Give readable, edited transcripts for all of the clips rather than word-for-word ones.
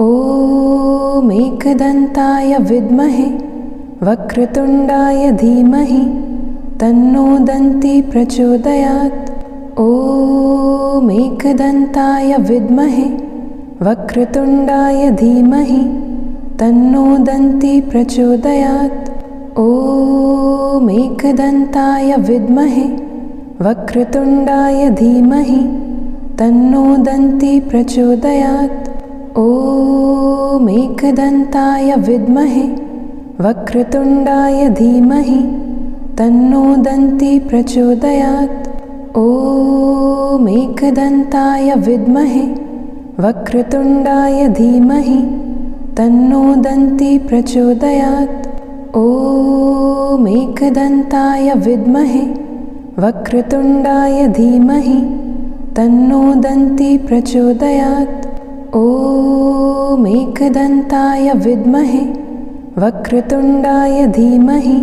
ॐ एकदन्ताय विद्महे वक्रतुण्डाय धीमहि तन्नो दन्ती प्रचोदयात्। ॐ एकदन्ताय विद्महे वक्रतुण्डाय धीमहि तन्नो दन्ती प्रचोदयात्। ॐ एकदन्ताय विद्महे वक्रतुण्डाय धीमहि तन्नो दन्ती प्रचोदयात्। ॐ एकदन्ताय विद्महे वक्रतुण्डाय धीमहि तन्नो दन्ती प्रचोदयात्। ॐ एकदन्ताय विद्महे वक्रतुण्डाय धीमहि तन्नो दन्ती प्रचोदयात्। ॐ एकदन्ताय विद्महे वक्रतुण्डाय धीमहि तन्नो दन्ती प्रचोदयात्। ॐ एकदन्ताय विद्महे वक्रतुण्डाय धीमहि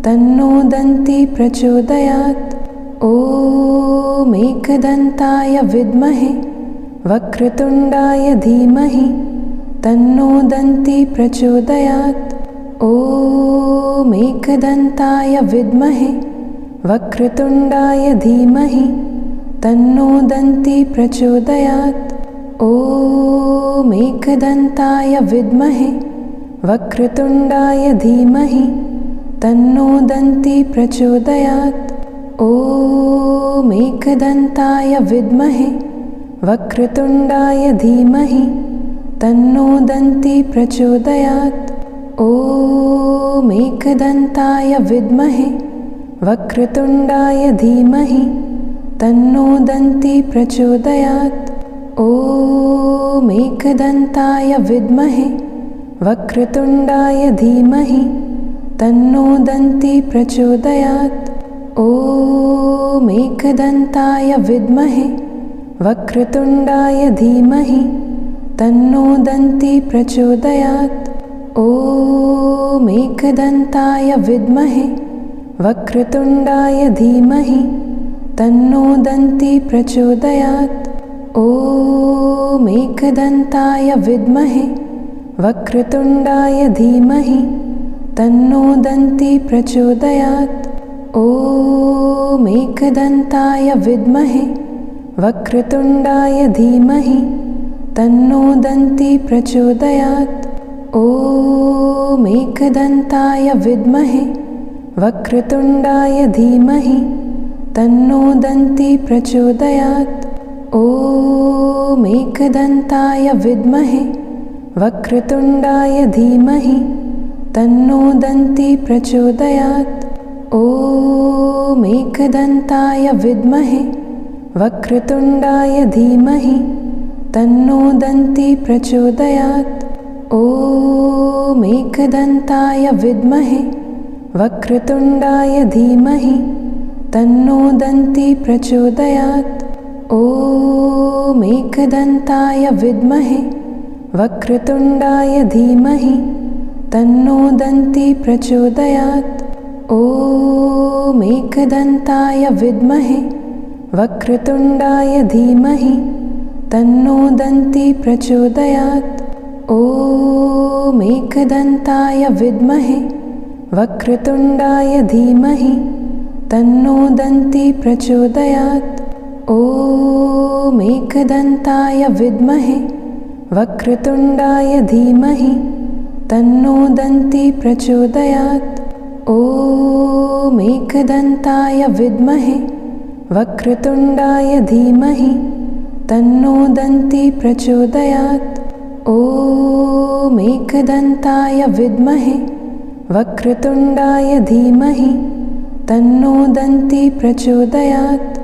तन्नो दन्ती प्रचोदयात्। ॐ एकदन्ताय विद्महे वक्रतुण्डाय धीमहि तन्नो दन्ती प्रचोदयात्। ॐ एकदन्ताय विद्महे वक्रतुण्डाय धीमहि तन्नो दन्ती प्रचोदयात्। ॐ एकदन्ताय विद्महे वक्रतुण्डाय धीमहि तन्नो दन्ती प्रचोदयात्। ॐ एकदन्ताय विद्महे वक्रतुण्डाय धीमहि तन्नो दन्ती प्रचोदयात्। ॐ एकदन्ताय विद्महे वक्रतुण्डाय धीमहि तन्नो दन्ती प्रचोदयात्। ॐ एकदन्ताय विद्महे वक्रतुण्डाय धीमहि तन्नो दन्ती प्रचोदयात्। ॐ एकदन्ताय विद्महे वक्रतुण्डाय धीमहि तन्नो दन्ती प्रचोदयात्। ॐ एकदन्ताय विद्महे वक्रतुण्डाय धीमहि तन्नो दन्ती प्रचोदयात्। ॐ एकदन्ताय विद्महे वक्रतुण्डाय धीमहि तन्नो दन्ती प्रचोदयात्। ॐ एकदन्ताय विद्महे वक्रतुण्डाय धीमहि तन्नो दन्ती प्रचोदयात्। ॐ एकदन्ताय विद्महे वक्रतुण्डाय धीमहि तन्नो दन्ती प्रचोदयात्। ॐ एकदन्ताय विद्महे वक्रतुण्डाय धीमहि तन्नो दन्ती प्रचोदयात्। ॐ एकदन्ताय विद्महे वक्रतुण्डाय धीमहि तन्नो दन्ती प्रचोदयात्। ॐ एकदन्ताय विद्महे वक्रतुण्डाय धीमहि तन्नो दन्ती प्रचोदयात्। ॐ एकदन्ताय विद्महे वक्रतुण्डाय धीमहि तन्नो दन्ती प्रचोदयात्। ॐ एकदन्ताय विद्महे वक्रतुण्डाय धीमहि तन्नो दन्ती प्रचोदयात्। ॐ एकदन्ताय विद्महे वक्रतुण्डाय धीमहि तन्नो दन्ती प्रचोदयात्। ॐ एकदन्ताय विद्महे वक्रतुण्डाय धीमहि तन्नो दन्ती प्रचोदयात्। ॐ एकदन्ताय विद्महे वक्रतुण्डाय धीमहि तन्नो दन्ती प्रचोदयात्। ॐ एकदन्ताय विद्महे वक्रतुण्डाय धीमहि तन्नो दन्ती प्रचोदयात्।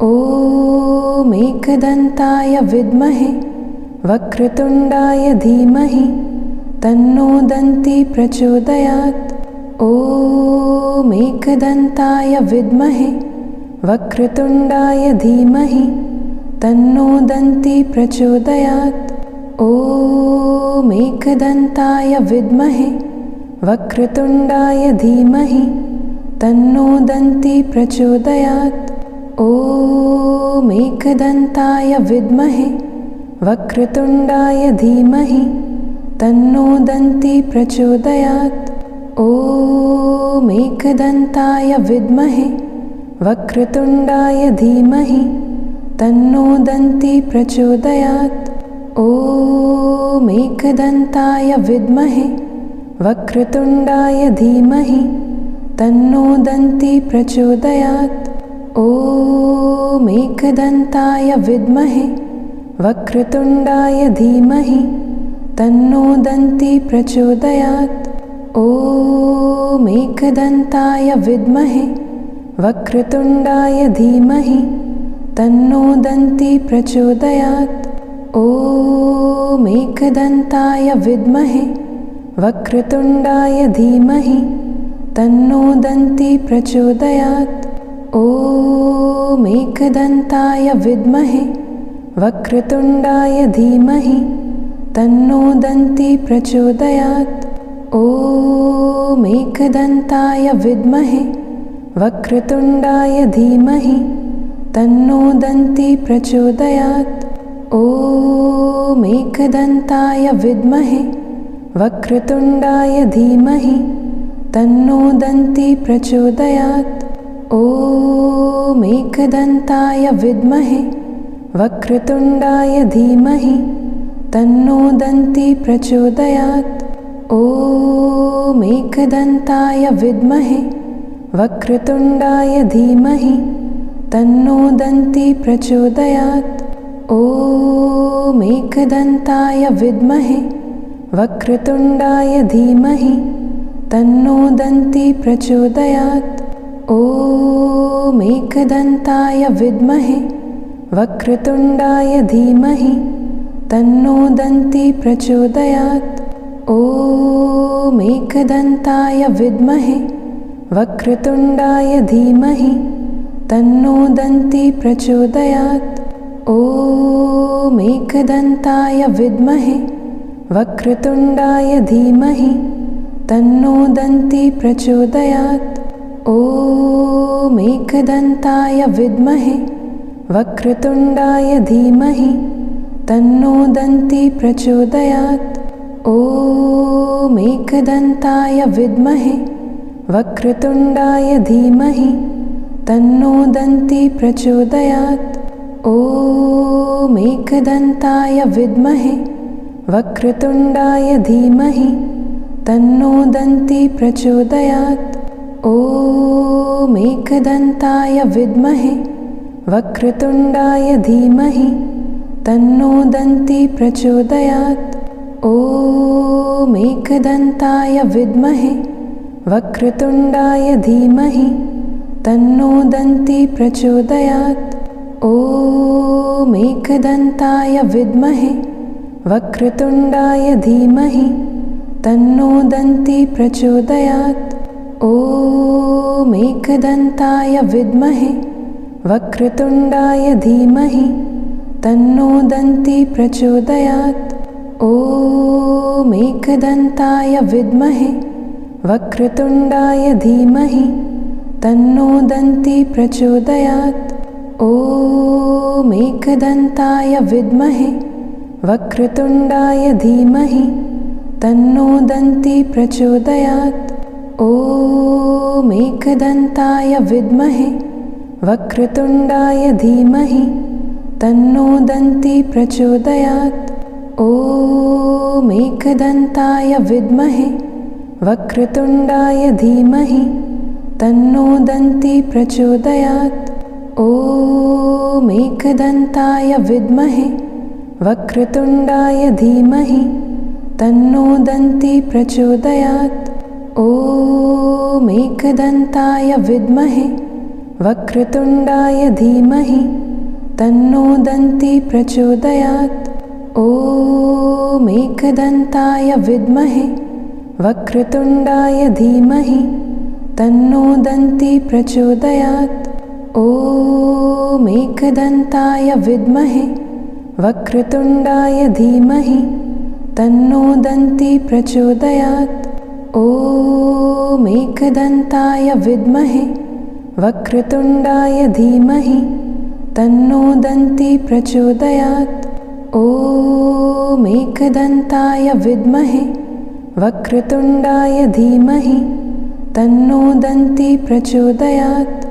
ॐ एकदन्ताय विद्महे वक्रतुण्डाय धीमहि तन्नो दन्ती प्रचोदयात्। ॐ एकदन्ताय विद्महे वक्रतुण्डाय धीमहि तन्नो दन्ती प्रचोदयात्। ॐ एकदन्ताय विद्महे वक्रतुण्डाय धीमहि तन्नो दन्ती प्रचोदयात्। ॐ एकदन्ताय विद्महे वक्रतुण्डाय धीमहि तन्नो दन्ती प्रचोदयात्। ॐ एकदन्ताय विद्महे वक्रतुण्डाय धीमहि तन्नो दन्ती प्रचोदयात्। ॐ एकदन्ताय विद्महे वक्रतुण्डाय धीमहि तन्नो दन्ती प्रचोदयात्। ॐ एकदन्ताय विद्महे वक्रतुण्डाय धीमहि तन्नो दन्ती प्रचोदयात्। ॐ एकदन्ताय विद्महे वक्रतुण्डाय धीमहि तन्नो दन्ती प्रचोदयात्। ॐ एकदन्ताय विद्महे वक्रतुण्डाय धीमहि तन्नो दन्ती प्रचोदयात्। ॐ एकदन्ताय विद्महे वक्रतुण्डाय धीमहि तन्नो दन्ती प्रचोदयात्। ॐ एकदन्ताय विद्महे वक्रतुण्डाय धीमहि तन्नो दन्ती प्रचोदयात्। ॐ एकदन्ताय विद्महे वक्रतुण्डाय धीमहि तन्नो दन्ती प्रचोदयात्। ॐ एकदन्ताय विद्महे वक्रतुण्डाय धीमहि तन्नो दन्ती प्रचोदयात्। ॐ एकदन्ताय विद्महे वक्रतुण्डाय धीमहि तन्नो दन्ती प्रचोदयात्। ॐ एकदन्ताय विद्महे वक्रतुण्डाय धीमहि तन्नो दन्ती प्रचोदयात्। ॐ एकदन्ताय विद्महे वक्रतुण्डाय धीमहि तन्नो दन्ती प्रचोदयात्। ॐ एकदन्ताय विद्महे वक्रतुण्डाय धीमहि तन्नो दन्ती प्रचोदयात्। ॐ एकदन्ताय विद्महे वक्रतुण्डाय धीमहि तन्नो दन्ती प्रचोदयात्। ॐ एकदन्ताय विद्महे वक्रतुण्डाय धीमहि तन्नो दन्ती प्रचोदयात्। ॐ एकदन्ताय विद्महे वक्रतुण्डाय धीमहि तन्नो दन्ती प्रचोदयात्। ॐ एकदन्ताय विद्महे वक्रतुण्डाय धीमहि तन्नो दन्ती प्रचोदयात्। ॐ एकदन्ताय विद्महे वक्रतुण्डाय धीमहि तन्नो दन्ती प्रचोदयात्। ॐ एकदन्ताय विद्महे वक्रतुण्डाय धीमहि तन्नो दन्ती प्रचोदयात्। ॐ एकदन्ताय विद्महे वक्रतुण्डाय धीमहि तन्नो दन्ती प्रचोदयात्। ॐ एकदन्ताय विद्महे वक्रतुण्डाय धीमहि तन्नो दन्ती प्रचोदयात्। ॐ एकदन्ताय विद्महे वक्रतुण्डाय धीमहि तन्नो दन्ती प्रचोदयात्। ॐ एकदन्ताय विद्महे वक्रतुण्डाय धीमहि तन्नो दन्ती प्रचोदयात्। ॐ एकदन्ताय विद्महे वक्रतुण्डाय धीमहि तन्नो दन्ती प्रचोदयात्। ॐ एकदन्ताय विद्महे वक्रतुण्डाय धीमहि तन्नो दन्ती प्रचोदयात्। ॐ एकदन्ताय विद्महे वक्रतुण्डाय धीमहि तन्नो दन्ती प्रचोदयात्। ॐ एकदन्ताय विद्महे वक्रतुण्डाय धीमहि तन्नो दन्ती प्रचोदयात्। ॐ एकदन्ताय विद्महे वक्रतुण्डाय धीमहि तन्नो दन्ती प्रचोदयात्। ॐ एकदन्ताय विद्महे वक्रतुण्डाय धीमहि तन्नो दन्ती प्रचोदयात्। ॐ एकदन्ताय विद्महे वक्रतुण्डाय धीमहि तन्नो दन्ती प्रचोदयात्। ॐ एकदन्ताय विद्महे वक्रतुण्डाय धीमहि तन्नो दन्ती प्रचोदयात्।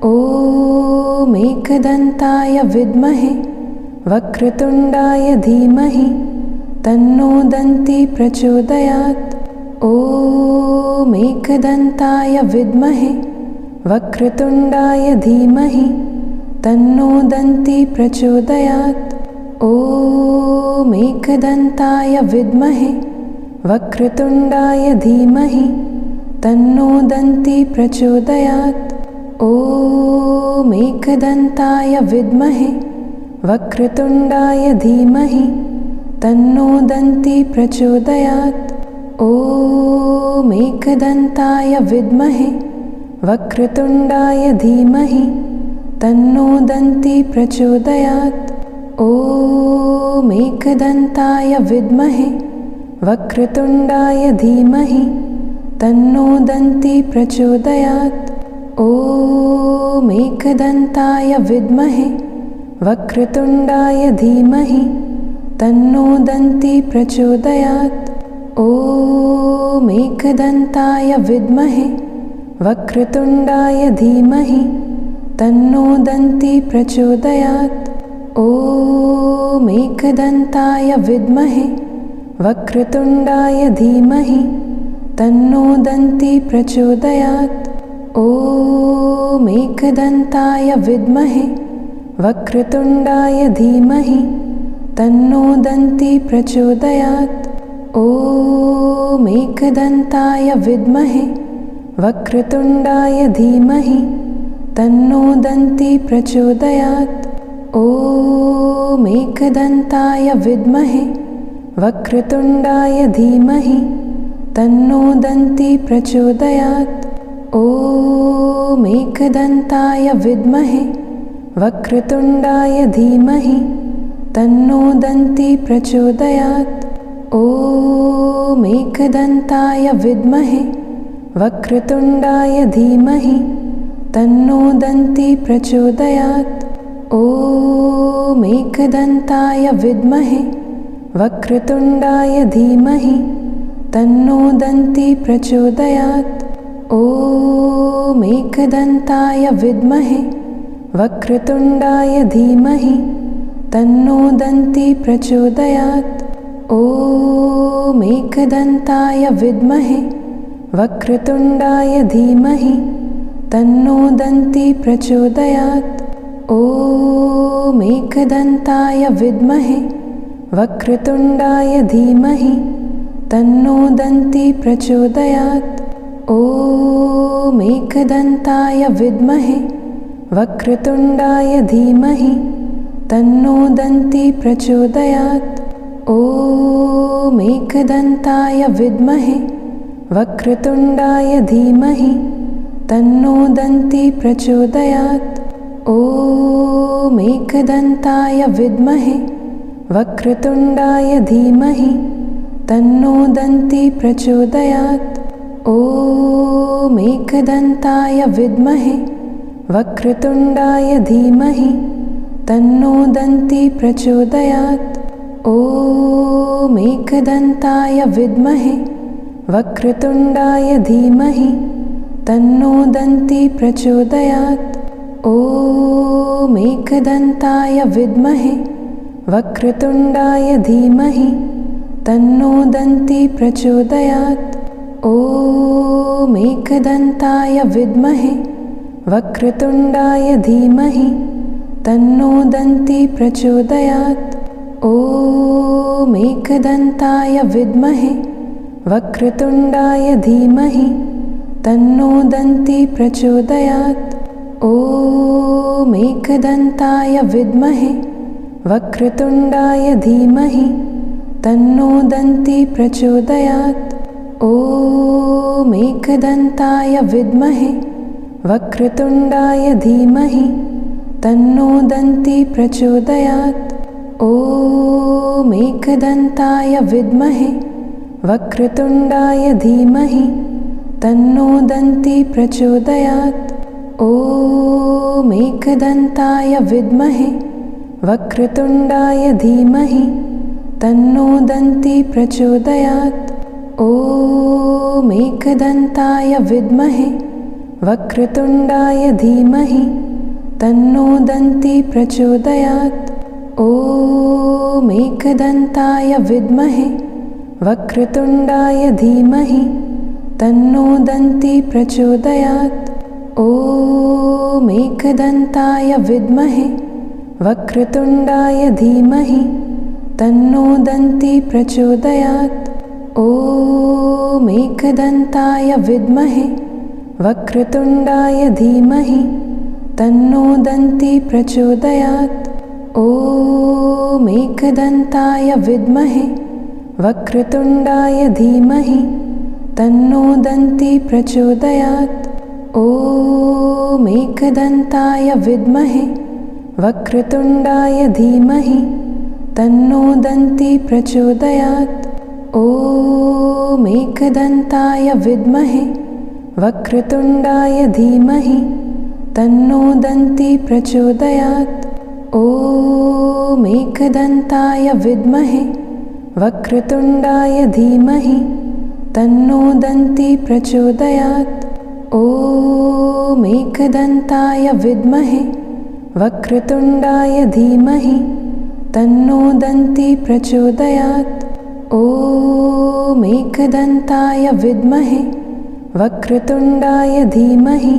ॐ एकदन्ताय विद्महे वक्रतुण्डाय धीमहि तन्नो दन्ती प्रचोदयात्। ॐ एकदन्ताय विद्महे वक्रतुण्डाय धीमहि तन्नो दन्ती प्रचोदयात्। ॐ एकदन्ताय विद्महे वक्रतुण्डाय धीमहि तन्नो दन्ती प्रचोदयात्। ॐ एकदन्ताय विद्महे वक्रतुण्डाय धीमहि तन्नो दन्ती प्रचोदयात्। ॐ एकदन्ताय विद्महे वक्रतुण्डाय धीमहि तन्नो दन्ती प्रचोदयात्। ॐ एकदन्ताय विद्महे वक्रतुण्डाय धीमहि तन्नो दन्ती प्रचोदयात्। ॐ एकदन्ताय विद्महे वक्रतुण्डाय धीमहि तन्नो दन्ती प्रचोदयात्। ॐ एकदन्ताय विद्महे वक्रतुण्डाय धीमहि तन्नो दन्ती प्रचोदयात्। ॐ एकदन्ताय विद्महे वक्रतुण्डाय धीमहि तन्नो दन्ती प्रचोदयात्। ॐ एकदन्ताय विद्महे वक्रतुण्डाय धीमहि तन्नो दन्ती प्रचोदयात्। ॐ एकदन्ताय विद्महे वक्रतुण्डाय धीमहि तन्नो दन्ती प्रचोदयात्। ॐ एकदन्ताय विद्महे वक्रतुण्डाय धीमहि तन्नो दन्ती प्रचोदयात्। ॐ एकदन्ताय विद्महे वक्रतुण्डाय धीमहि तन्नो दन्ती प्रचोदयात्। ॐ एकदन्ताय विद्महे वक्रतुण्डाय धीमहि तन्नो दन्ती प्रचोदयात्। ॐ एकदन्ताय विद्महे वक्रतुण्डाय धीमहि तन्नो दन्ती प्रचोदयात्। ॐ एकदन्ताय विद्महे वक्रतुण्डाय धीमहि तन्नो दन्ती प्रचोदयात्। ॐ एकदन्ताय विद्महे वक्रतुण्डाय धीमहि तन्नो दन्ती प्रचोदयात्। ॐ एकदन्ताय विद्महे वक्रतुण्डाय धीमहि तन्नो दन्ती प्रचोदयात्। ॐ एकदन्ताय विद्महे वक्रतुण्डाय धीमहि तन्नो दन्ती प्रचोदयात्। ॐ एकदन्ताय विद्महे वक्रतुण्डाय धीमहि तन्नो दन्ती प्रचोदयात्। ॐ एकदन्ताय विद्महे वक्रतुण्डाय धीमहि तन्नो दन्ती प्रचोदयात्। ॐ एकदन्ताय विद्महे वक्रतुण्डाय धीमहि तन्नो दन्ती प्रचोदयात्। ॐ एकदन्ताय विद्महे वक्रतुण्डाय धीमहि तन्नो दन्ती प्रचोदयात्। ॐ एकदन्ताय विद्महे वक्रतुण्डाय धीमहि तन्नो दन्ती प्रचोदयात्। ॐ एकदन्ताय विद्महे वक्रतुण्डाय धीमहि तन्नो दन्ती प्रचोदयात्। ॐ एकदन्ताय विद्महे वक्रतुण्डाय धीमहि तन्नो दन्ती प्रचोदयात्। ॐ एकदन्ताय विद्महे वक्रतुण्डाय धीमहि तन्नो दन्ती प्रचोदयात्। ॐ एकदन्ताय विद्महे वक्रतुण्डाय धीमहि तन्नो दन्ती प्रचोदयात्। ॐ एकदन्ताय विद्महे वक्रतुण्डाय धीमहि तन्नो दन्ती प्रचोदयात्। ॐ एकदन्ताय विद्महे वक्रतुण्डाय धीमहि तन्नो दन्ती प्रचोदयात्। ॐ एकदन्ताय विद्महे वक्रतुण्डाय धीमहि तन्नो दन्ती प्रचोदयात्। ॐ एकदन्ताय विद्महे वक्रतुण्डाय धीमहि तन्नो दन्ती प्रचोदयात्। ॐ एकदन्ताय विद्महे वक्रतुण्डाय धीमहि तन्नो दन्ती प्रचोदयात्। ॐ एकदन्ताय विद्महे वक्रतुण्डाय धीमहि तन्नो दन्ती प्रचोदयात्। ॐ एकदन्ताय विद्महे वक्रतुण्डाय धीमहि तन्नो दन्ती प्रचोदयात्। ॐ एकदन्ताय विद्महे वक्रतुण्डाय धीमहि तन्नो दन्ती प्रचोदयात्। ॐ एकदन्ताय विद्महे वक्रतुण्डाय धीमहि तन्नो दन्ती प्रचोदयात्। ॐ एकदन्ताय विद्महे वक्रतुण्डाय धीमहि तन्नो दन्ती प्रचोदयात्। ॐ एकदन्ताय विद्महे वक्रतुण्डाय धीमहि तन्नो दन्ती प्रचोदयात्। ॐ एकदन्ताय विद्महे वक्रतुण्डाय धीमहि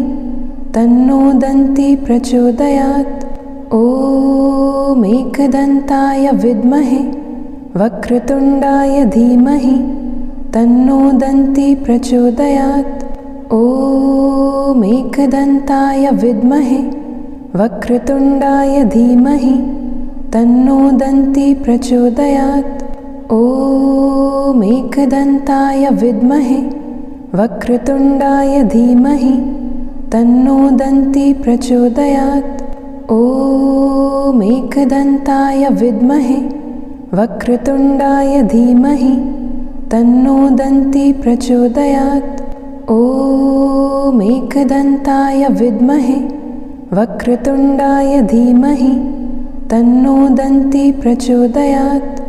तन्नो दन्ती प्रचोदयात्। ॐ एकदन्ताय विद्महे वक्रतुण्डाय धीमहि तन्नो दन्ती प्रचोदयात्। ॐ एकदन्ताय विद्महे वक्रतुण्डाय धीमहि तन्नो दन्ती प्रचोदयात्। ॐ एकदन्ताय विद्महे वक्रतुण्डाय धीमहि तन्नो दन्ती प्रचोदयात्। ॐ एकदन्ताय विद्महे वक्रतुण्डाय धीमहि तन्नो दन्ती प्रचोदयात्। ॐ एकदन्ताय विद्महे वक्रतुण्डाय धीमहि तन्नो दन्ती प्रचोदयात्।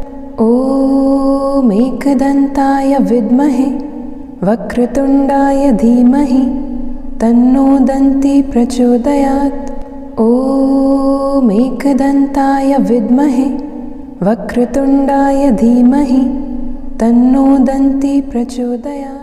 ॐ एकदन्ताय विद्महे वक्रतुण्डाय धीमहि तन्नो दन्ती प्रचोदयात्। ॐ एकदन्ताय विद्महे वक्रतुण्डाय धीमहि तन्नो दन्ती प्रचोदयात्।